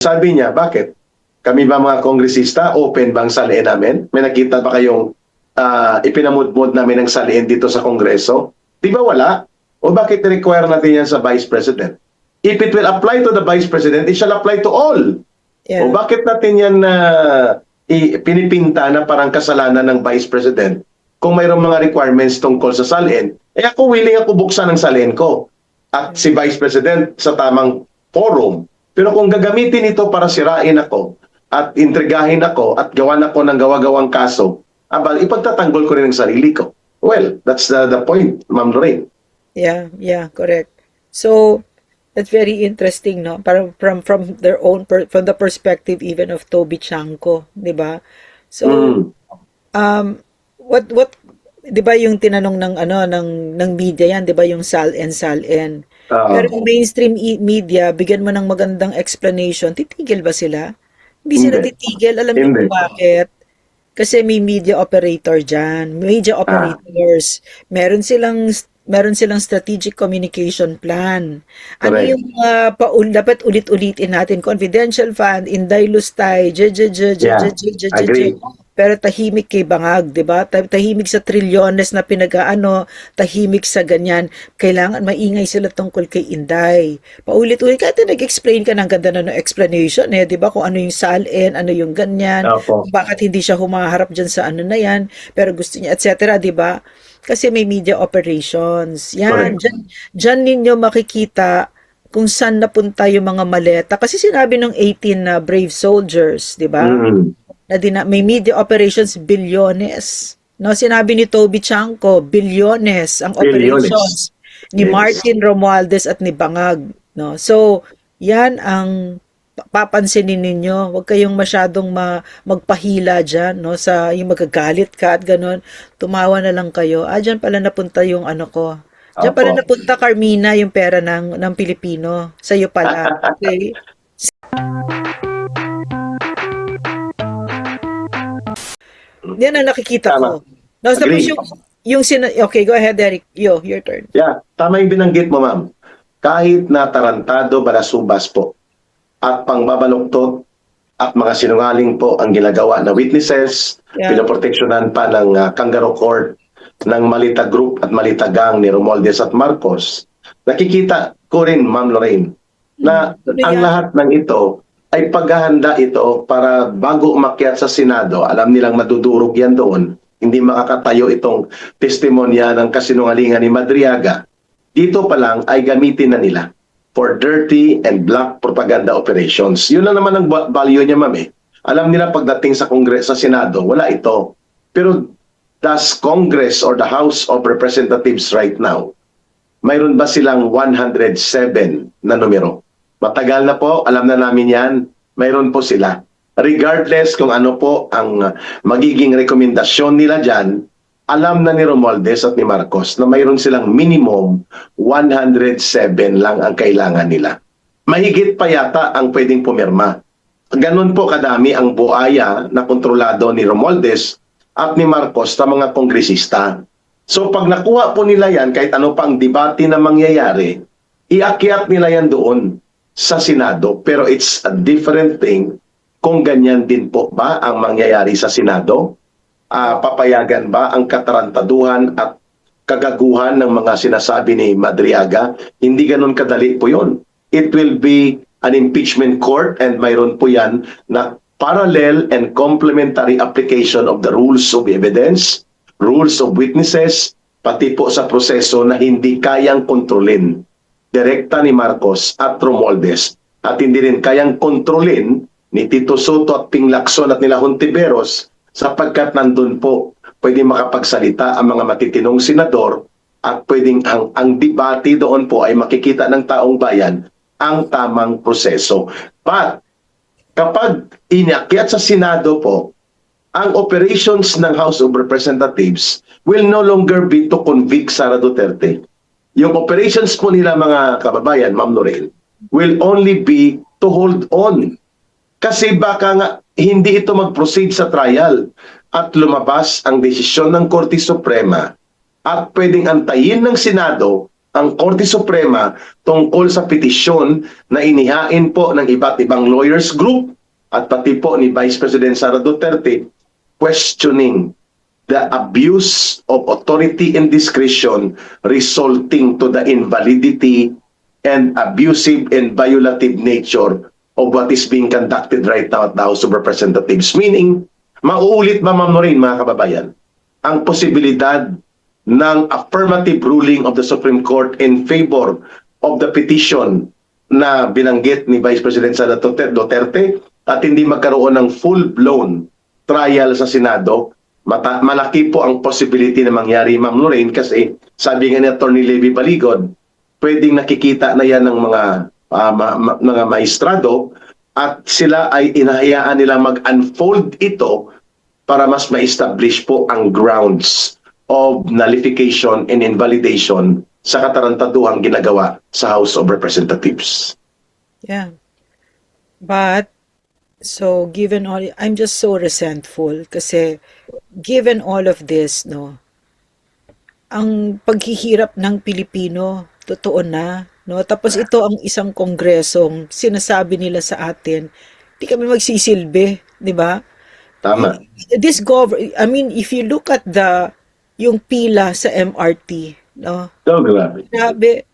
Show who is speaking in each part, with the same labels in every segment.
Speaker 1: Sabi niya, bakit? Kami ba mga kongresista, open bang saliin namin? May nakita ba kayong ipinamudmod namin ng saliin dito sa Kongreso? Di ba wala? O bakit require natin yan sa Vice President? If it will apply to the Vice President, it shall apply to all.
Speaker 2: Yeah.
Speaker 1: O bakit natin yan pinipinta na parang kasalanan ng Vice President kung mayroong mga requirements tungkol sa salin? Eh ako willing ako buksan ng salin ko at si Vice President sa tamang forum. Pero kung gagamitin ito para sirain ako at intrigahin ako at gawan ako ng gawa-gawang kaso, ipagtatanggol ko rin ang sarili ko. Well, that's the point, Ma'am Lorraine.
Speaker 2: Yeah, correct. So that's very interesting, no? Parang from their own from the perspective even of Toby Chanko, 'di ba? So what 'di ba yung tinanong ng media yan, 'di ba, yung SALN. Pero yung mainstream media, bigyan mo ng magandang explanation, titigil ba sila? Hindi sila titigil. Alam niyo kung bakit? Kasi may media operator dyan. Media operators. Meron silang strategic communication plan. Ano
Speaker 1: Correct.
Speaker 2: yung dapat ulit-ulitin natin? Confidential fund, indilustay,
Speaker 1: Agree.
Speaker 2: pero tahimik kay Bangag, 'di ba? Tahimik sa trilyones na tahimik sa ganyan. Kailangan maingay sila tungkol kay Inday. Paulit-ulit kahit nag-explain ka ng ganda na ng explanation, 'di ba? Kung ano yung salin, ano yung ganyan,
Speaker 1: Opo.
Speaker 2: bakit hindi siya humaharap diyan sa ano na yan, pero gusto niya, etc., 'di ba? Kasi may media operations. Yan, dyan ninyo makikita kung saan napunta yung mga maleta. Kasi sinabi ng 18 na brave soldiers, 'di ba? Na may media operations, bilyones. No, sinabi ni Toby Chanko, bilyones ang operations ni Martin Romualdez at ni Bangag, no. So, 'yan ang papansinin ninyo. Huwag kayong masyadong magpahila diyan, no, sa yung magagalit ka at ganun. Tumawa na lang kayo. Diyan pala napunta yung ano ko. Diyan pala napunta, Carmina, yung pera ng Pilipino. Sa iyo pala. Okay? Yan ang nakikita ko. Now, tapos okay, go ahead, Eric. Your turn.
Speaker 1: Yeah, tama yung binanggit mo, ma'am. Kahit na tarantado, balasubas po, at pangbabaluktot at mga sinungaling po ang ginagawa na witnesses, pinoproteksyonan pa ng Kangaroo Court, ng Malita Group at Malita Gang ni Romualdez at Marcos, nakikita ko rin, Ma'am Lorraine, na ang lahat ng ito ay paghahanda ito para bago umakyat sa Senado, alam nilang madudurog yan doon, hindi makakatayo itong testimonya ng kasinungalingan ni Madriaga. Dito pa lang ay gamitin na nila for dirty and black propaganda operations. Yun lang naman ang value niya, ma'am. Alam nila pagdating sa Kongreso, sa Senado, wala ito. Pero does Congress or the House of Representatives right now, mayroon ba silang 107 na numero? Matagal na po, alam na namin yan, mayroon po sila. Regardless kung ano po ang magiging rekomendasyon nila dyan, alam na ni Romualdez at ni Marcos na mayroon silang minimum 107 lang ang kailangan nila. Mahigit pa yata ang pwedeng pumirma. Ganun po kadami ang buaya na kontrolado ni Romualdez at ni Marcos sa mga kongresista. So pag nakuha po nila yan, kahit ano pang debate na mangyayari, iakyat nila yan doon sa Senado. Pero it's a different thing kung ganyan din po ba ang mangyayari sa Senado. Papayagan ba ang katarantaduhan at kagaguhan ng mga sinasabi ni Madriaga? Hindi ganun kadali po yun. It will be an impeachment court and mayroon po yan na parallel and complementary application of the rules of evidence, rules of witnesses, pati po sa proseso na hindi kayang kontrolin direkta ni Marcos at Romualdez at hindi rin kayang kontrolin ni Tito Soto at Ping Lacson at nila Hontiveros sapagkat nandun po pwede makapagsalita ang mga matitinong senador at pwedeng ang debate doon po ay makikita ng taong bayan ang tamang proseso. But kapag inakyat sa Senado po, ang operations ng House of Representatives will no longer be to convict Sara Duterte. Yung operations po nila, mga kababayan, Ma'am Lorraine, will only be to hold on. Kasi baka nga hindi ito mag-proceed sa trial at lumabas ang desisyon ng Korte Suprema at pwedeng antayin ng Senado ang Korte Suprema tungkol sa petisyon na inihain po ng iba't ibang lawyers group at pati po ni Vice President Sara Duterte, questioning the abuse of authority and discretion resulting to the invalidity and abusive and violative nature of what is being conducted right now at the House of Representatives. Meaning, mauulit ba, Ma'am Noreen, mga kababayan, ang posibilidad ng affirmative ruling of the Supreme Court in favor of the petition na binanggit ni Vice President Sara Duterte at hindi magkaroon ng full-blown trial sa Senado? Malaki po ang possibility na mangyari, Ma'am Noreen, kasi sabi nga ni Atty. Levy Baligod, pwedeng nakikita na yan ng mga maestrado at sila ay inahayaan nila mag-unfold ito para mas ma-establish po ang grounds of nullification and invalidation sa katarantaduhang ginagawa sa House of Representatives.
Speaker 2: Yeah. But, so given all, I'm just so resentful kasi given all of this, no, ang paghihirap ng Pilipino, totoo na, no? Tapos ito ang isang kongresong sinasabi nila sa atin, di kami magsisilbi, di ba?
Speaker 1: Tama.
Speaker 2: I mean, if you look at yung pila sa MRT, no?
Speaker 1: So, grabe.
Speaker 2: Grabe.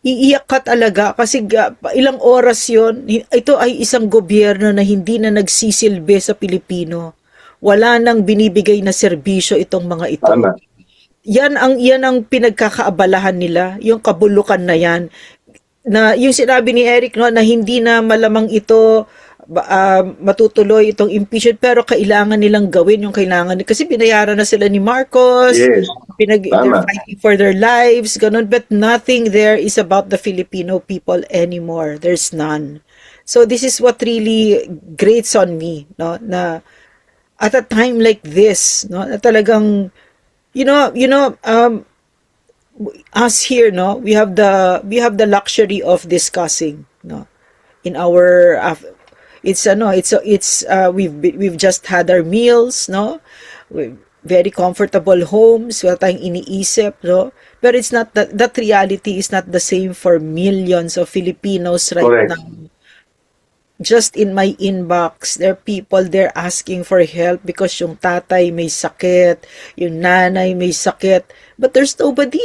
Speaker 2: Iiyak ka talaga kasi ilang oras yon. Ito ay isang gobyerno na hindi na nagsisilbi sa Pilipino. Wala nang binibigay na serbisyo itong mga ito.
Speaker 1: Tama.
Speaker 2: Yan ang pinagkakaabalahan nila, yung kabulukan na yan. Na yung sinabi ni Eric, no, na hindi na malamang ito matutuloy itong impeachment, pero kailangan nilang gawin yung kailangan kasi binayaran na sila ni Marcos.
Speaker 1: Yes.
Speaker 2: They're fighting for their lives, ganun, but nothing there is about the Filipino people anymore. There's none. So this is what really grates on me, no, na at a time like this, no, na talagang us here, no, we have the luxury of discussing, no, in our we've just had our meals, no, very comfortable homes, wala tayong iniisip, no, but it's not that reality is not the same for millions of Filipinos right
Speaker 1: Correct.
Speaker 2: now. Just in my inbox, there are people there asking for help because yung tatay may sakit, yung nanay may sakit, but there's nobody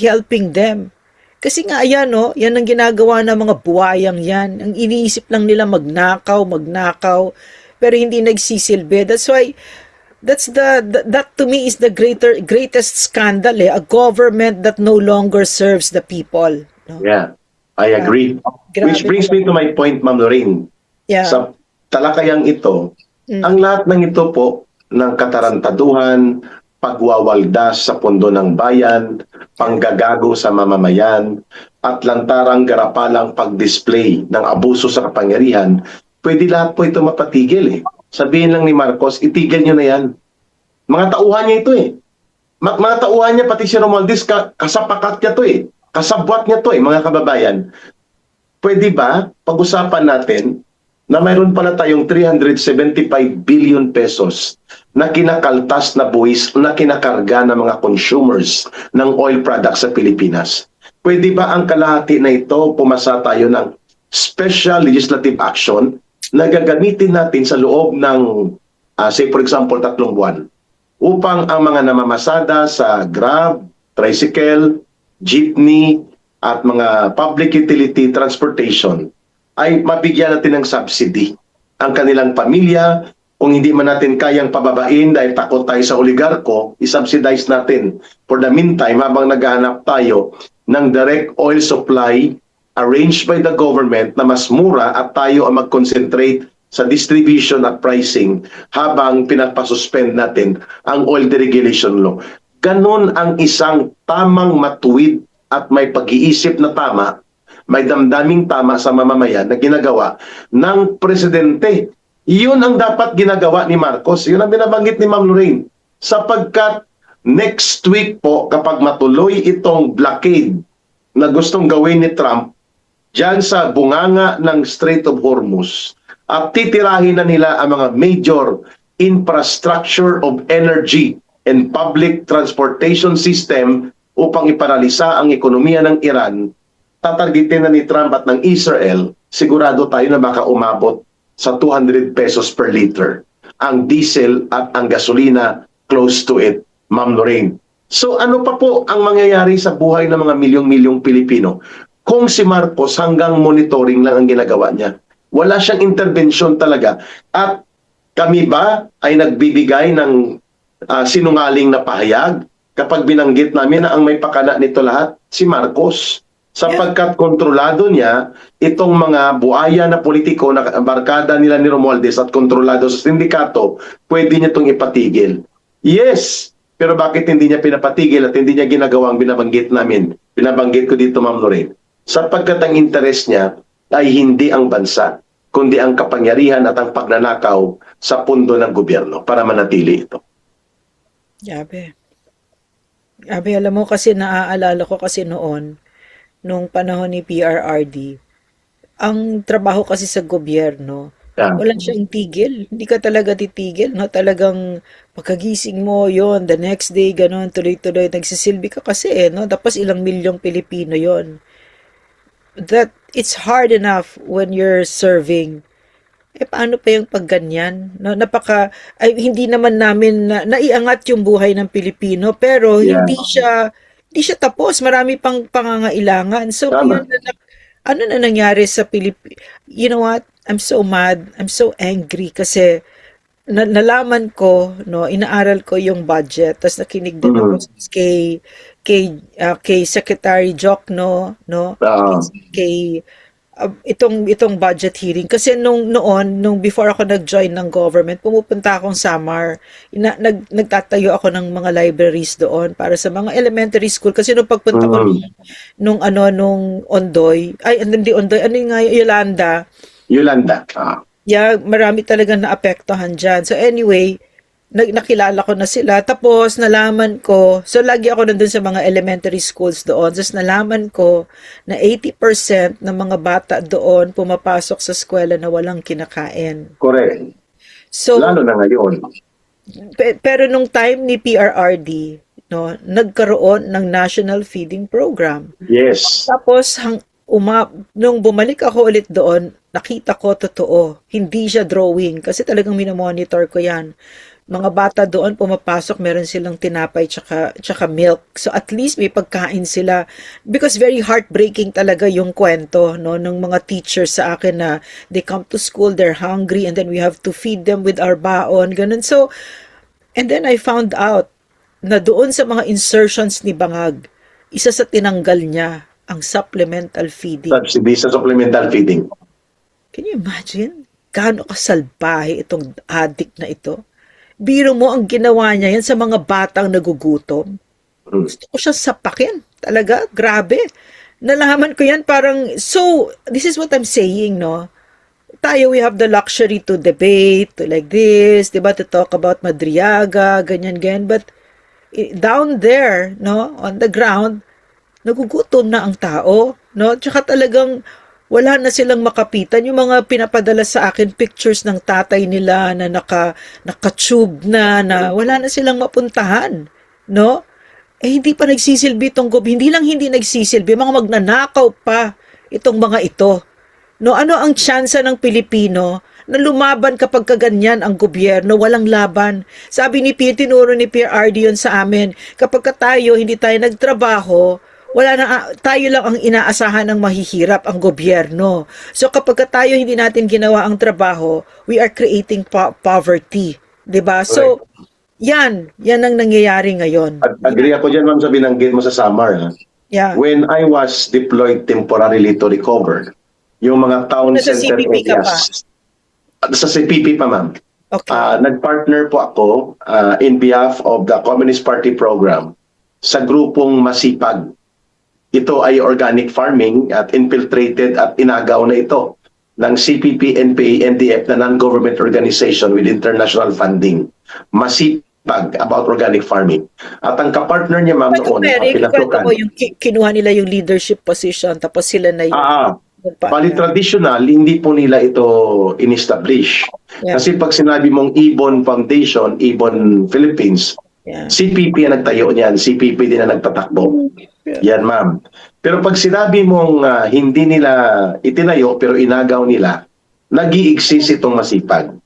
Speaker 2: helping them. Kasi nga, ayan, no, yan ang ginagawa ng mga buwayang yan. Ang iniisip lang nila magnakaw, pero hindi nagsisilbi. That's why, that to me is the greatest scandal, a government that no longer serves the people. No?
Speaker 1: Yeah, I agree. Which brings me to my point, Ma'am Noreen.
Speaker 2: Yeah.
Speaker 1: Sa talakayang ito, ang lahat ng ito po, ng katarantaduhan, pagwawaldas sa pondo ng bayan, panggagago sa mamamayan, at lantarang garapalang pag-display ng abuso sa kapangyarihan, pwede lahat po ito mapatigil. Sabihin lang ni Marcos, itigil nyo na yan. Mga tauhan niya ito mga tauhan niya, pati si Romualdez, kasapakat niya to kasabwat niya to mga kababayan. Pwede ba pag-usapan natin na mayroon pala tayong 375 billion pesos na kinakaltas na buwis na kinakarga ng mga consumers ng oil products sa Pilipinas? Pwede ba ang kalahati na ito pumasa tayo ng special legislative action na gagamitin natin sa loob ng, say for example, 3 buwan upang ang mga namamasada sa Grab, tricycle, jeepney at mga public utility transportation ay mabigyan natin ng subsidy. Ang kanilang pamilya, kung hindi man natin kayang pababain dahil takot tayo sa oligarko, isubsidize natin for the meantime habang naghahanap tayo ng direct oil supply arranged by the government na mas mura at tayo ang mag-concentrate sa distribution at pricing habang pinapasuspend natin ang oil deregulation law. Ganon ang isang tamang matuwid at may pag-iisip na tama, may damdaming tama sa mamamayan na ginagawa ng presidente. Iyon ang dapat ginagawa ni Marcos. Yun ang binabanggit ni Ma'am Lorraine. Sapagkat next week po, kapag matuloy itong blockade na gustong gawin ni Trump dyan sa bunganga ng Strait of Hormuz, at titirahin na nila ang mga major infrastructure of energy and public transportation system upang iparalisa ang ekonomiya ng Iran, tatargetin na ni Trump at ng Israel, sigurado tayo na baka umabot sa 200 pesos per liter. Ang diesel at ang gasolina close to it, Ma'am Lorraine. So ano pa po ang mangyayari sa buhay ng mga milyong-milyong Pilipino kung si Marcos hanggang monitoring lang ang ginagawa niya? Wala siyang intervention talaga. At kami ba ay nagbibigay ng sinungaling na pahayag kapag binanggit namin na ang may pakana nito lahat? Si Marcos. Sapagkat kontrolado niya itong mga buaya na politiko na barkada nila ni Romualdez at kontrolado sa sindikato, pwede niya itong ipatigil. Yes, pero bakit hindi niya pinapatigil at hindi niya ginagawa ang binabanggit namin? Binabanggit ko dito, Ma'am Lorraine. Sapagkat ang interes niya ay hindi ang bansa, kundi ang kapangyarihan at ang pagnanakaw sa pundo ng gobyerno para manatili ito.
Speaker 2: Grabe. Grabe, alam mo kasi naaalala ko kasi noon, nung panahon ni PRRD, ang trabaho kasi sa gobyerno, wala siyang tigil. Hindi ka talaga titigil, no? Talagang pagkagising mo, yon the next day, ganun, tuloy-tuloy, nagsisilbi ka kasi, no? Tapos ilang milyong Pilipino yon. That, it's hard enough when you're serving. Paano pa yung pagganyan? No, hindi naman namin naiangat yung buhay ng Pilipino, pero hindi siya tapos. Marami pang pangangailangan. So, yun ano na nangyari sa Pilipinas? You know what? I'm so mad. I'm so angry kasi nalaman ko, no, inaaral ko yung budget. Tapos nakinig din ako kay Secretary Jokno, no? Kay itong budget hearing kasi nung before ako nag-join ng government, pumupunta akong Samar, nagtatayo ako ng mga libraries doon para sa mga elementary school kasi nung pagpunta ko nung Ondoy, hindi Ondoy, ano yung Yolanda. Yeah, marami talagang naapektuhan dyan. So anyway, nakilala ko na sila. Tapos, nalaman ko, so lagi ako nandun sa mga elementary schools doon. Tapos, nalaman ko na 80% ng mga bata doon pumapasok sa eskwela na walang kinakain.
Speaker 1: Correct.
Speaker 2: So,
Speaker 1: lalo na ngayon.
Speaker 2: Pero nung time ni PRRD, no, nagkaroon ng National Feeding Program.
Speaker 1: Yes.
Speaker 2: Tapos, nung bumalik ako ulit doon, nakita ko totoo. Hindi siya drawing kasi talagang minomonitor ko yan. Mga bata doon pumapasok, meron silang tinapay tsaka milk. So at least may pagkain sila. Because very heartbreaking talaga yung kwento, no, ng mga teachers sa akin na they come to school, they're hungry, and then we have to feed them with our baon, ganun. So, and then I found out na doon sa mga insertions ni Bangag, isa sa tinanggal niya ang supplemental feeding.
Speaker 1: Subsidy sa supplemental feeding.
Speaker 2: Can you imagine? Gaano kasalbahe itong addict na ito? Biro mo ang ginawa niya yan sa mga batang nagugutom. Gusto ko siya sapakin. Talaga, grabe. Nalaman ko yan parang, so, this is what I'm saying, no? Tayo, we have the luxury to debate, to like this, diba, to talk about Madriaga, ganyan. But down there, no, on the ground, nagugutom na ang tao, no? Tsaka talagang wala na silang makapitan. Yung mga pinapadala sa akin, pictures ng tatay nila na naka-tube na wala na silang mapuntahan, no? Hindi pa nagsisilbi itong hindi lang hindi nagsisilbi, mga magnanakaw pa itong mga ito. No, ano ang tsansa ng Pilipino na lumaban kapag kaganyan ang gobyerno, walang laban? Sabi ni tinuro ni PRRD yun sa amin, kapag tayo, hindi tayo nagtrabaho, wala na, tayo lang ang inaasahan ng mahihirap ang gobyerno. So kapag tayo hindi natin ginawa ang trabaho, we are creating poverty. Diba? So, yan ang nangyayari ngayon.
Speaker 1: Agree ako dyan, ma'am, sa binanggit mo sa Samar. Ha?
Speaker 2: Yeah.
Speaker 1: When I was deployed temporarily to recover, yung mga town center areas. Sa CPP pa, ma'am.
Speaker 2: Okay.
Speaker 1: Nagpartner po ako in behalf of the Communist Party program sa grupong Masipag. Ito ay organic farming at infiltrated at inagaw na ito ng CPP, NPA, NDF na non-government organization with international funding. Masipag about organic farming. At ang kapartner niya, ma'am, noon,
Speaker 2: pinatukan. Mo yung kinuha nila yung leadership position tapos sila na yung...
Speaker 1: Bali traditional, hindi po nila ito in-establish. Yeah. Kasi pag sinabi mong Ibon Foundation, Ibon Philippines,
Speaker 2: Yeah.
Speaker 1: CPP ang nagtayo niyan, CPP din ang nagtatakbo. Yan, ma'am. Pero pag sinabi mong hindi nila itinayo pero inagaw nila, nag-i-exist itong masipag.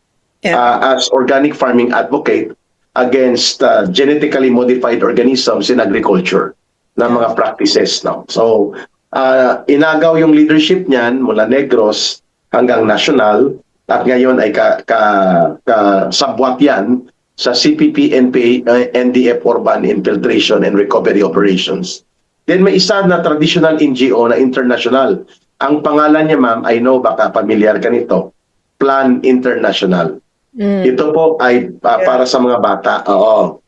Speaker 1: As organic farming advocate against genetically modified organisms in agriculture na mga practices. No? So, inagaw yung leadership niyan mula Negros hanggang national at ngayon ay sabwat yan sa CPP, NPA, NDF Urban Infiltration and Recovery Operations. Then may isa na traditional NGO na international. Ang pangalan niya, ma'am, I know baka familiar ka nito, Plan International. Ito po ay para sa mga bata. Oo.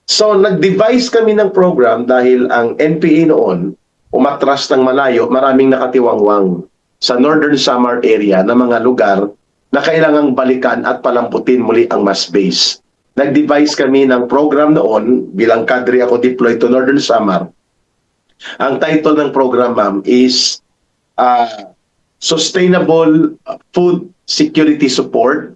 Speaker 1: So, nag-devise kami ng program dahil ang NPA noon, umatras ng malayo, maraming nakatiwangwang sa Northern Samar area na mga lugar na kailangang balikan at palamputin muli ang mass base. Nag-devise kami ng program noon, bilang kadre ako deployed to Northern Samar. Ang title ng program, ma'am, is Sustainable Food Security Support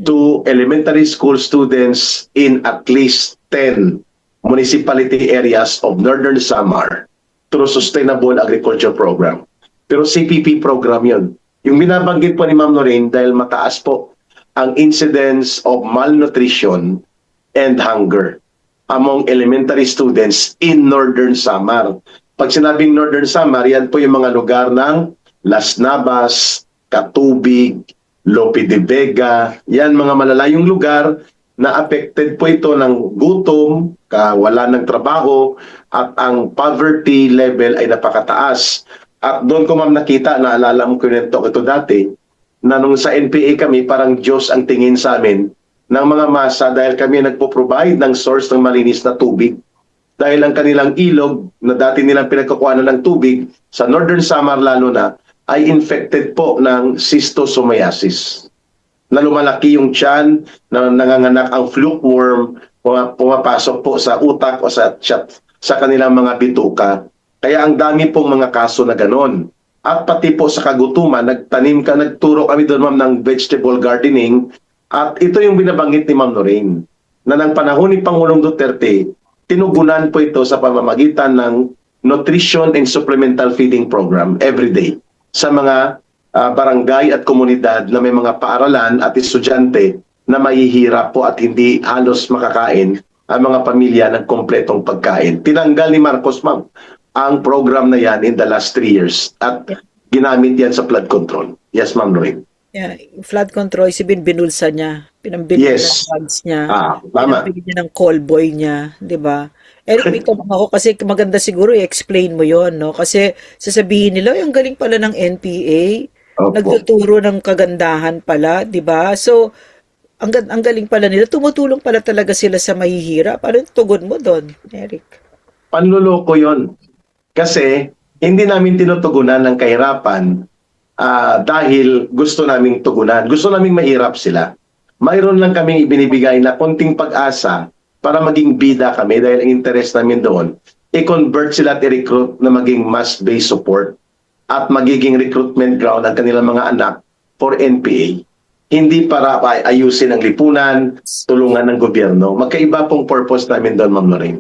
Speaker 1: to elementary school students in at least 10 municipality areas of Northern Samar through Sustainable Agriculture Program. Pero CPP program yun. Yung binabanggit po ni Ma'am Noreen dahil mataas po ang incidence of malnutrition and hunger among elementary students in Northern Samar. Pag sinabing Northern Samar, yan po yung mga lugar ng Las Navas, Katubig, Lope de Vega, yan mga malalayong lugar na affected po ito ng gutom, wala ng trabaho, at ang poverty level ay napakataas. At doon ko, ma'am, nakita, naalala mo ko ito dati, na nung sa NPA kami, parang Diyos ang tingin sa amin ng mga masa dahil kami nagpo-provide ng source ng malinis na tubig. Dahil ang kanilang ilog na dati nilang pinagkukuhanan ng tubig, sa Northern Samar lalo na, ay infected po ng schistosomiasis. Na lumalaki yung tiyan, na nanganganak ang fluke worm, pumapasok po sa utak o sa kanilang mga bituka. Kaya ang dami pong mga kaso na ganon. At pati po sa kagutuman, nagturo kami doon, ma'am, ng vegetable gardening. At ito yung binabanggit ni Ma'am Noreen, na ng panahon ni Pangulong Duterte, tinugunan po ito sa pamamagitan ng nutrition and supplemental feeding program every day sa mga barangay at komunidad na may mga paaralan at estudyante na mahihirap po at hindi halos makakain ang mga pamilya ng kompletong pagkain. Tinanggal ni Marcos, ma'am, ang program na yan in the last 3 years at ginamit yan sa flood control. Yes, Ma'am Noreen.
Speaker 2: Yeah, flood control, binulsa niya, pinambili niya ng funds niya, pinambili niya ng call boy niya, di ba? Eric, may tanong ako kasi maganda siguro i-explain mo yon, no? Kasi sasabihin nila, ang galing pala ng NPA, nagtuturo ng kagandahan pala, di ba? So, ang galing pala nila, tumutulong pala talaga sila sa mahihirap. Ano yung tugon mo doon, Eric?
Speaker 1: Panluloko yon. Kasi hindi namin tinutugunan ng kahirapan dahil gusto naming tugunan. Gusto naming mahirap sila. Mayroon lang kaming ibinibigay na konting pag-asa para maging bida kami dahil ang interest namin doon, i-convert sila at i-recruit na maging mass-based support at magiging recruitment ground ang kanilang mga anak for NPA. Hindi para ayusin ang lipunan, tulungan ng gobyerno. Magkaiba pong purpose namin doon, Ma'am Noreen.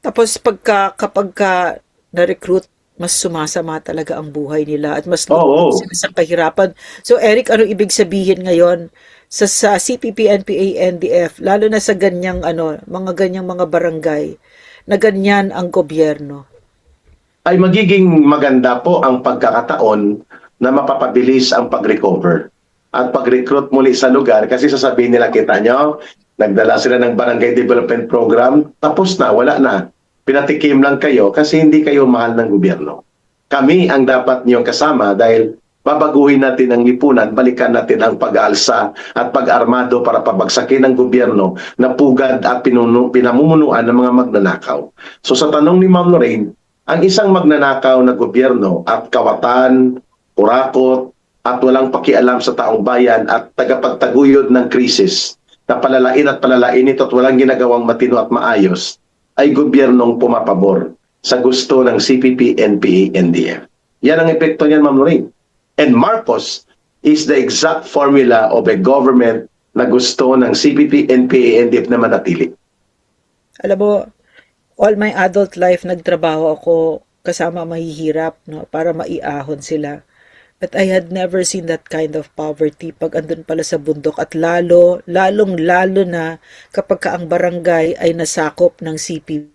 Speaker 2: Tapos kapag na-recruit, mas sumasama talaga ang buhay nila at mas sila sa kahirapan. So Eric, ano ibig sabihin ngayon sa CPP, NPA, NDF, lalo na sa ganyang mga barangay na ganyan ang gobyerno?
Speaker 1: Ay magiging maganda po ang pagkakataon na mapapabilis ang pag-recover at pag-recruit muli sa lugar kasi sasabihin nila, kita nyo, nagdala sila ng barangay development program, tapos na, wala na. Pinatikim lang kayo kasi hindi kayo mahal ng gobyerno. Kami ang dapat niyong kasama dahil babaguhin natin ang lipunan, balikan natin ang pag-aalsa at pag-armado para pabagsakin ng gobyerno na pugad at pinamumunuan ng mga magnanakaw. So sa tanong ni Ma'am Lorraine, ang isang magnanakaw na gobyerno at kawatan, kurakot, at walang pakialam sa taong bayan at tagapagtaguyod ng krisis na palalain at palalain ito at walang ginagawang matino at maayos, ay gobyernong pumapabor sa gusto ng CPP, NPA, NDF. Yan ang epekto niyan, Ma'am Lorraine. And Marcos is the exact formula of a government na gusto ng CPP, NPA, NDF na manatili.
Speaker 2: Alam mo, all my adult life nagtrabaho ako kasama mahihirap, no, para maiahon sila. But I had never seen that kind of poverty pag andun pala sa bundok at lalong-lalo na kapag ka ang barangay ay nasakop ng CPP.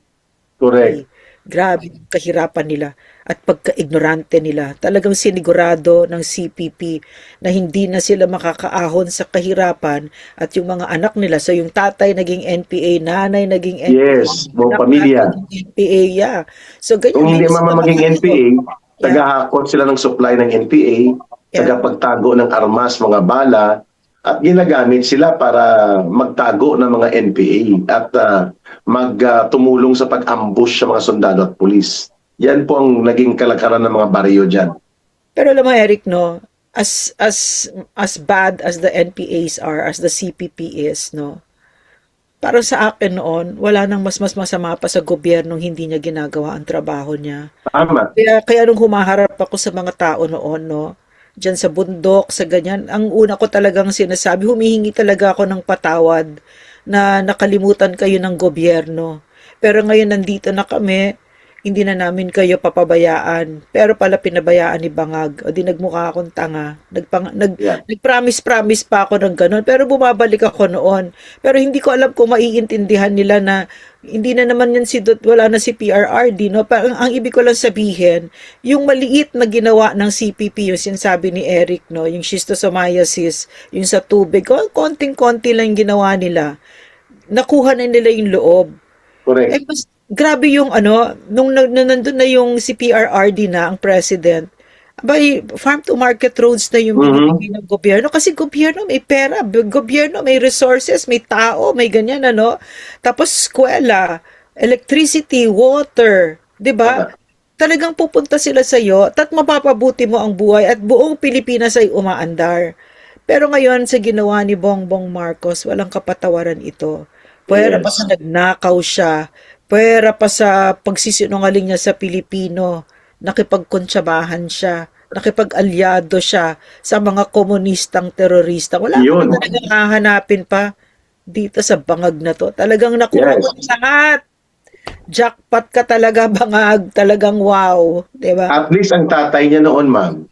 Speaker 1: Correct.
Speaker 2: Grabe yung kahirapan nila at pagka-ignorante nila. Talagang sinigurado ng CPP na hindi na sila makakaahon sa kahirapan at yung mga anak nila. So yung tatay naging NPA, nanay naging NPA,
Speaker 1: Yes, buong
Speaker 2: anak
Speaker 1: pamilya.
Speaker 2: naging NPA, yeah. So
Speaker 1: Kung
Speaker 2: ganyan
Speaker 1: hindi
Speaker 2: din sila
Speaker 1: man maging NPA,
Speaker 2: Yeah.
Speaker 1: tagahakot sila ng supply ng NPA,
Speaker 2: Yeah.
Speaker 1: tagapagtago ng armas, mga bala, at ginagamit sila para magtago ng mga NPA at magtumulong sa pag-ambush sa mga sundalo at pulis. Yan po ang naging kalakaran ng mga baryo dyan.
Speaker 2: Pero alam mo, Eric, no, as bad as the NPAs are, as the CPP is, no, para sa akin noon, wala nang mas masama pa sa gobyernong hindi niya ginagawa ang trabaho niya.
Speaker 1: Tama.
Speaker 2: Kaya nung humaharap ako sa mga tao noon, no, diyan sa bundok, sa ganyan, ang una ko talagang sinasabi, humihingi talaga ako ng patawad na nakalimutan kayo ng gobyerno. Pero ngayon nandito na kami, hindi na namin kayo papabayaan. Pero pala pinabayaan ni Bangag. O di nagmukha akong tanga.
Speaker 1: Yeah.
Speaker 2: Nag-promise pa ako ng ganun. Pero bumabalik ako noon. Pero hindi ko alam kung maiintindihan nila na hindi na naman yan wala na si PRRD, no? Parang ang ibig ko lang sabihin, yung maliit na ginawa ng CPP, yung sinasabi ni Eric, no? Yung schistosomiasis, yung sa tubig, konting-konti lang yung ginawa nila. Nakuha na nila yung loob.
Speaker 1: Correct.
Speaker 2: Mas grabe yung nung nandun na yung si PRRD na, ang president, abay, farm to market roads na yung binibigay ng gobyerno. Kasi gobyerno may pera, gobyerno may resources, may tao, may ganyan, Tapos eskwela, electricity, water, 'di ba? Talagang pupunta sila sa iyo at mapapabuti mo ang buhay at buong Pilipinas ay umaandar. Pero ngayon sa ginawa ni Bongbong Marcos, walang kapatawaran ito. Pwera pa sa nagnakaw siya, pwera pa sa pagsisinungaling niya sa Pilipino, nakipagkontsabahan siya, nakipag-alyado siya sa mga komunistang terorista. Wala
Speaker 1: Yun.
Speaker 2: kang talagang hahanapin pa dito sa bangag na to. Talagang nakuha mo lahat. Jackpot ka talaga, Bangag. Talagang wow. Diba?
Speaker 1: At least ang tatay niya noon, ma'am,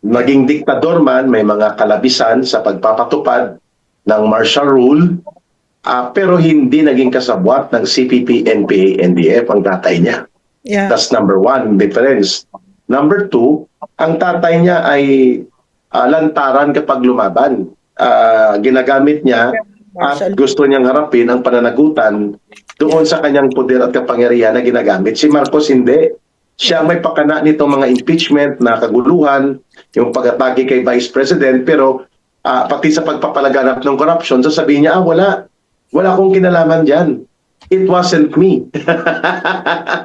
Speaker 1: maging diktador man, may mga kalabisan sa pagpapatupad ng martial rule, pero hindi naging kasabwat ng CPP, NPA, NDF ang tatay niya.
Speaker 2: Yeah.
Speaker 1: That's number one difference. Number two, ang tatay niya ay lantaran kapag lumaban. Ginagamit niya at gusto niyang harapin ang pananagutan doon sa kanyang poder at kapangyarihan na ginagamit. Si Marcos hindi. Siya may pakana nitong mga impeachment na kaguluhan, yung pag-atake kay Vice President, pero pati sa pagpapalaganap ng corruption, sasabihin niya, wala akong kinalaman dyan. It wasn't me.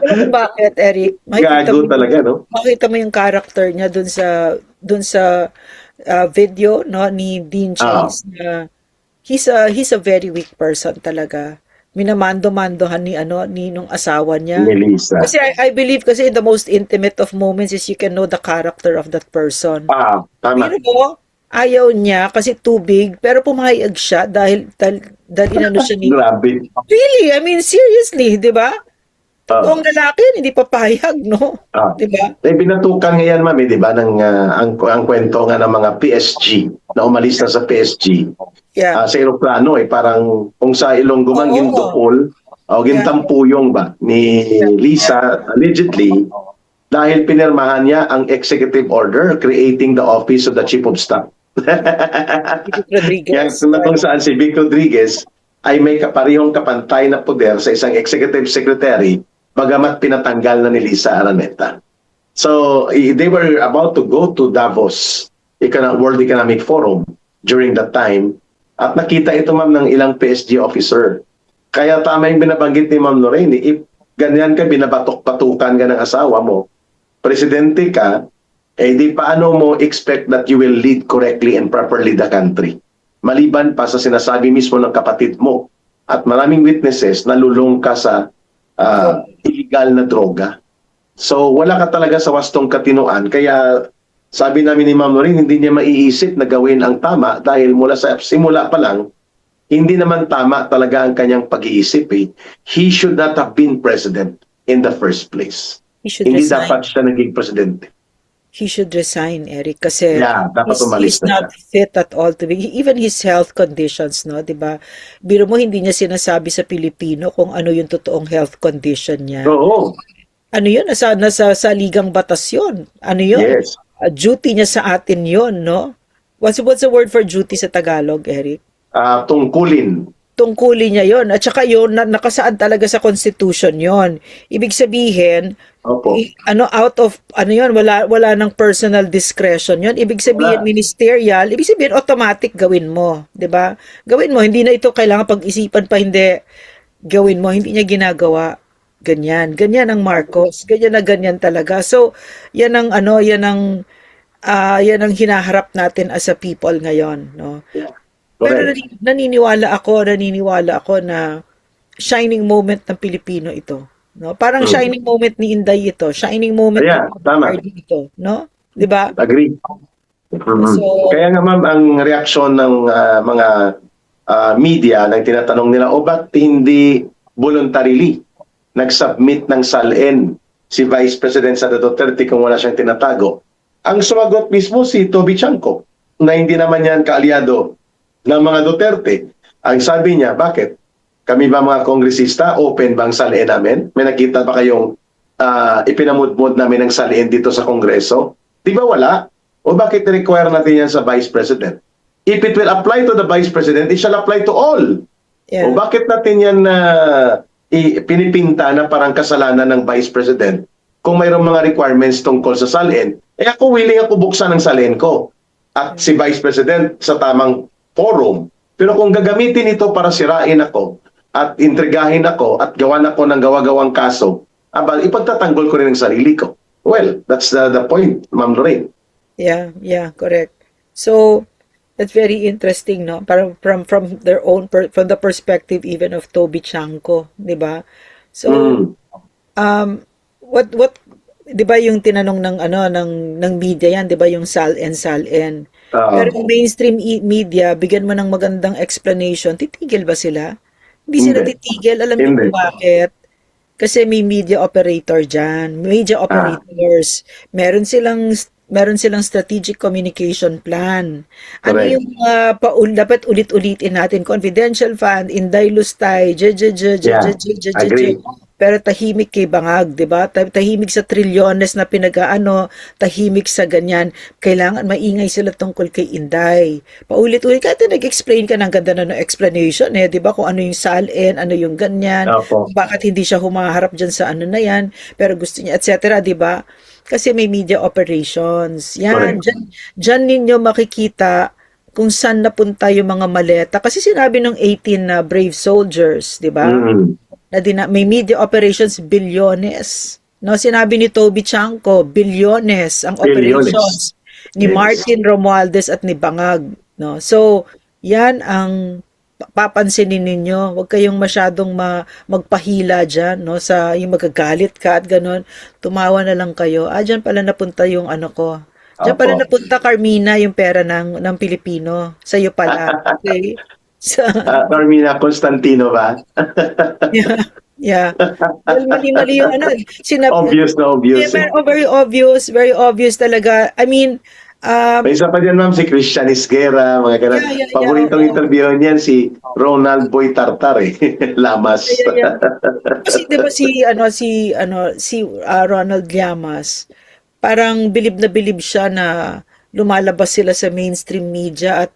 Speaker 2: Alam mo bakit, Eric?
Speaker 1: Gago talaga, no?
Speaker 2: Makita mo yung character niya dun sa video, no, ni Dean Chase na he's a very weak person talaga. Minamando-mandohan ni nung asawa niya.
Speaker 1: Melissa.
Speaker 2: Kasi I believe kasi in the most intimate of moments is you can know the character of that person.
Speaker 1: Tama.
Speaker 2: Pero ayaw niya kasi too big, pero pumayag siya dahil inano siya ni...
Speaker 1: Grabe.
Speaker 2: Really? I mean, seriously, di ba? Totoong lalaki, hindi papayag, no? Di ba?
Speaker 1: Binatukan ngayon, ma'am, di ba, ng, ang kwento nga ng mga PSG, na umalis na sa PSG.
Speaker 2: Yeah.
Speaker 1: Sa aeroplano, parang kung sa Ilonggo man gindupol, o gintampuyong ba, ni Lisa, allegedly, dahil pinirmahan niya ang executive order creating the office of the chief of staff.
Speaker 2: Rodriguez.
Speaker 1: Kung saan si Vic Rodriguez ay may kaparehong kapantay na poder sa isang executive secretary bagamat pinatanggal na ni Lisa Araneta. So, they were about to go to Davos, World Economic Forum, during that time. At nakita ito, ma'am, ng ilang PSG officer. Kaya tama yung binabanggit ni Ma'am Lorraine, if ganyan ka, binabatok-batukan ka ng asawa mo, presidente ka, di paano mo expect that you will lead correctly and properly the country? Maliban pa sa sinasabi mismo ng kapatid mo at maraming witnesses na lulong ka sa illegal na droga. So wala ka talaga sa wastong katinuan. Kaya sabi namin ni Ma'am Lorraine, hindi niya maiisip na gawin ang tama dahil mula sa simula pa lang, hindi naman tama talaga ang kanyang pag-iisip eh. He should not have been president in the first place.
Speaker 2: He should
Speaker 1: Hindi
Speaker 2: resign.
Speaker 1: dapat siya naging presidente.
Speaker 2: He should resign, Eric, kasi
Speaker 1: Yeah, dapat umalis
Speaker 2: he's
Speaker 1: na siya.
Speaker 2: not fit at all to be. Even his health conditions, no, 'di ba? Biro mo hindi niya sinasabi sa Pilipino kung ano yung totoong health condition niya.
Speaker 1: Oo,
Speaker 2: Ano 'yun? Nasa sa ligang batas 'yun. Ano 'yun?
Speaker 1: yes.
Speaker 2: Duty niya sa atin 'yun, no? What's the word for duty sa Tagalog, Eric?
Speaker 1: Tungkulin.
Speaker 2: Tungkulin niya 'yon, at saka 'yon nakasaad talaga sa constitution 'yon. Ibig sabihin,
Speaker 1: Opo.
Speaker 2: out of ano 'yon, wala ng personal discretion 'yon. Ibig sabihin
Speaker 1: Wala.
Speaker 2: ministerial, ibig sabihin automatic gawin mo, 'di ba? Gawin mo, hindi na ito kailangan pag-isipan pa, hindi. Gawin mo, hindi niya ginagawa. Ganyan. Ganyan ang Marcos. Ganyan na ganyan talaga. So, yan ang yan ang hinaharap natin as a people ngayon, no? Pero
Speaker 1: Correct.
Speaker 2: naniniwala ako na shining moment ng Pilipino ito, no? Parang shining moment ni Inday ito, shining moment
Speaker 1: Yeah,
Speaker 2: ng
Speaker 1: tama.
Speaker 2: RD ito, no? 'Di ba?
Speaker 1: Agree.
Speaker 2: So,
Speaker 1: Kaya nga ma'am, ang reaksyon ng mga media na tinatanong nila, o ba't hindi voluntarily nag-submit ng SALN si Vice President Sara Duterte kung wala siyang tinatago? Ang sumagot mismo si Toby Chanco, na hindi naman yan kaalyado ng mga Duterte. Ang sabi niya, bakit? Kami ba mga kongresista, open bang SALN namin? May nakita ba kayong ipinamudmod namin ng SALN dito sa Kongreso? Di ba wala? O bakit require natin yan sa Vice President? If it will apply to the Vice President, it shall apply to all.
Speaker 2: yeah.
Speaker 1: O bakit natin yan pinipinta na parang kasalanan ng Vice President kung mayroong mga requirements tungkol sa SALN? Eh ako willing ako buksan ng SALN ko at si Vice President sa tamang forum. Pero kung gagamitin ito para sirain ako at intrigahin ako at gawan ako ng gawa-gawang kaso, ipagtatanggol ko rin ang sarili ko. Well, that's the point, Ma'am Lorraine.
Speaker 2: Yeah, correct. So, that's very interesting, no? Parang from their own from the perspective even of Toby Chanco, 'di ba? So, what 'di ba yung tinanong ng media yan, 'di ba, yung SALN. Pero yung mainstream media, bigyan mo ng magandang explanation, titigil ba sila? Hindi sila titigil. Alam niyo kung bakit? Kasi may media operator dyan, media operators. Meron silang strategic communication plan. Ano
Speaker 1: Correct.
Speaker 2: yung dapat ulit-ulitin natin? Confidential fund, Inday Lustay,
Speaker 1: Agree.
Speaker 2: pero tahimik kay Bangag, 'di ba? Tahimik sa trilyones na tahimik sa ganyan. Kailangan maingay sila tungkol kay Inday. Paulit-ulit kahit nag-explain ka ng ganda na explanation 'di ba? Kung ano yung SALN, ano yung ganyan,
Speaker 1: Opo.
Speaker 2: bakit hindi siya humaharap diyan sa ano na yan, pero gusto niya, etc., 'di ba? Kasi may media operations. Yan, dyan ninyo makikita kung saan napunta yung mga maleta. Kasi sinabi ng 18 na brave soldiers, 'di ba? Na may media operations, bilyones. No, sinabi ni Toby Chanco, bilyones ang operations ni Martin Romualdez at ni Bangag, no. So, 'yan ang papansinin ninyo. Huwag kayong masyadong magpahila diyan, no, sa yung magagalit ka at ganun. Tumawa na lang kayo. Diyan pala napunta yung ano ko. Diyan pala napunta, Carmina, yung pera ng Pilipino. Sa iyo pala. Okay?
Speaker 1: Carmina Constantino ba?
Speaker 2: Yeah. Well, mali-mali yung ano.
Speaker 1: Obvious na obvious.
Speaker 2: Yeah, very obvious talaga. I mean,
Speaker 1: may isa pa dyan, ma'am, si Christian Isguera, mga ganun. Paboritong interview niyan si Ronald Boy Tartar, Lamas.
Speaker 2: Kasi diba si Ronald Llamas, parang bilib na bilib siya na lumalabas sila sa mainstream media at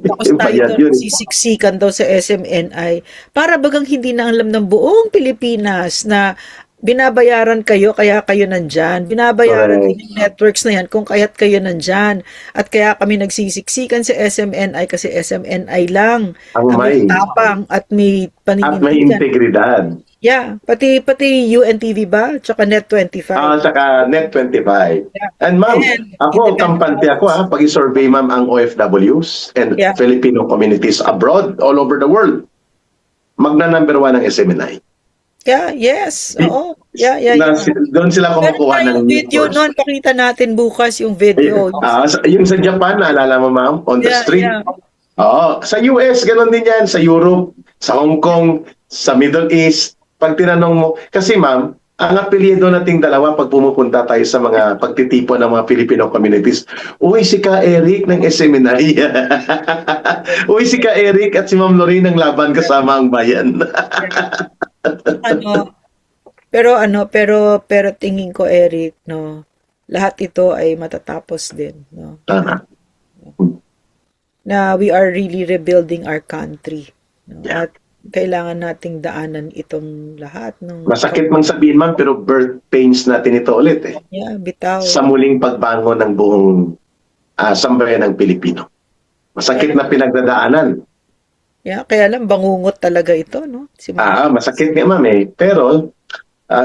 Speaker 2: tapos tayo doon sisiksikan daw sa SMNI. Para bagang hindi na alam ng buong Pilipinas na binabayaran kayo kaya kayo nandyan. Binabayaran yung networks na yan kung kaya't kayo nandyan. At kaya kami nagsisiksikan sa SMNI kasi SMNI lang ang may tapang at may paninindigan.
Speaker 1: At may integridad.
Speaker 2: Yeah, pati UNTV ba? Tsaka Net25.
Speaker 1: Tsaka Net25. Yeah. And ma'am, ako, kampante ako pag-i-survey ma'am ang OFWs and Filipino communities abroad, all over the world. Magna-number 1 ang SMNI.
Speaker 2: Yeah, yes. Oo. Yeah.
Speaker 1: Doon sila kumukuha ng
Speaker 2: video noon. Pakita natin bukas yung video.
Speaker 1: Yung sa Japan, naalala mo ma'am, on the street. Oo, sa US, ganun din yan. Sa Europe, sa Hong Kong, sa Middle East. Pag tinanong mo, kasi ma'am, ang apelyido nating dalawa pag pumupunta tayo sa mga pagtitipon ng mga Filipino communities, uy, si Ka Eric ng SMNI. Uy, si Ka Eric at si Ma'am Lorraine ng Laban Kasama ang Bayan.
Speaker 2: Ano, pero tingin ko, Eric, no, lahat ito ay matatapos din, no?
Speaker 1: Tama.
Speaker 2: Na we are really rebuilding our country, no?
Speaker 1: Yeah.
Speaker 2: At kailangan nating daanan itong lahat ng
Speaker 1: Masakit mang sabihin ma'am, pero birth pains natin ito ulit eh.
Speaker 2: bitaw.
Speaker 1: Sa muling pagbangon ng buong sambayan ng Pilipino. Masakit na pinagdadaanan.
Speaker 2: Kaya lang bangungot talaga ito, no? Si
Speaker 1: Masakit nga ma'am eh. Pero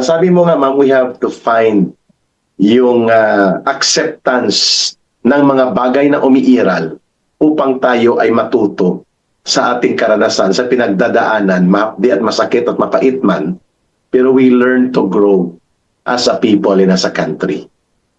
Speaker 1: sabi mo nga ma'am, we have to find yung acceptance ng mga bagay na umiiral upang tayo ay matuto sa ating karanasan, sa pinagdadaanan, mahapdi at masakit at mapait man, pero we learn to grow as a people and as a country.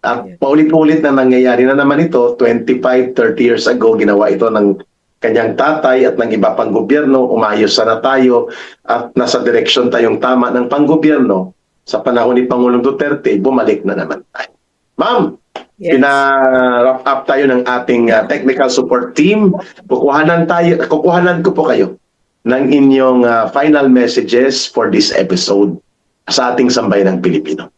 Speaker 1: At paulit-ulit na nangyayari na naman ito, 25, 30 years ago, ginawa ito ng kanyang tatay at ng iba pang gobyerno, umayos na tayo at nasa direksyon tayong tama ng panggobyerno. Sa panahon ni Pangulong Duterte, bumalik na naman tayo. Ma'am, pina-wrap up tayo ng ating technical support team. Kukuhanan ko po kayo ng inyong final messages for this episode sa ating sambayan ng Pilipino.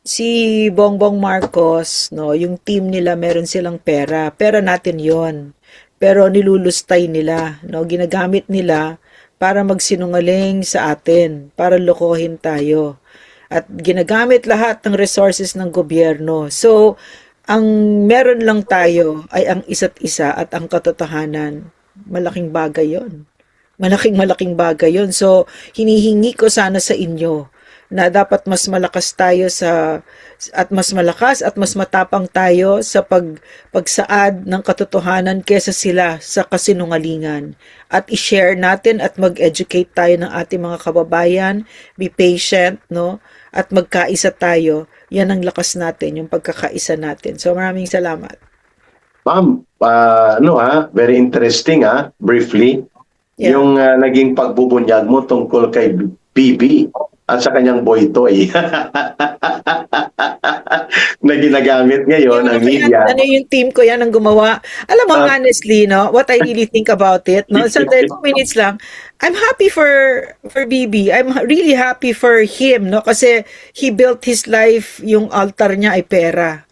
Speaker 2: Si Bongbong Marcos, no, yung team nila meron silang pera. Pera natin 'yon. Pero nilulustay nila, no, ginagamit nila para magsinungaling sa atin, para lokohin tayo. At ginagamit lahat ng resources ng gobyerno. So, ang meron lang tayo ay ang isa't isa at ang katotohanan. Malaking bagay yon. Malaking bagay yon. So, hinihingi ko sana sa inyo na dapat mas malakas tayo at mas malakas at mas matapang tayo sa pagsaad ng katotohanan kesa sila sa kasinungalingan. At i-share natin at mag-educate tayo ng ating mga kababayan, be patient, no? At magkaisa tayo. Yan ang lakas natin, yung pagkakaisa natin. So maraming salamat.
Speaker 1: Ma'am, very interesting briefly, yung naging pagbubunyag mo tungkol kay BB at sa kanyang boy toy na ginagamit ngayon ang media.
Speaker 2: Yung team ko yan ang gumawa. Alam mo, honestly, no, what I really think about it, no, sa 2 minutes lang, I'm happy for BB. I'm really happy for him, no, kasi he built his life, yung altar niya ay pera.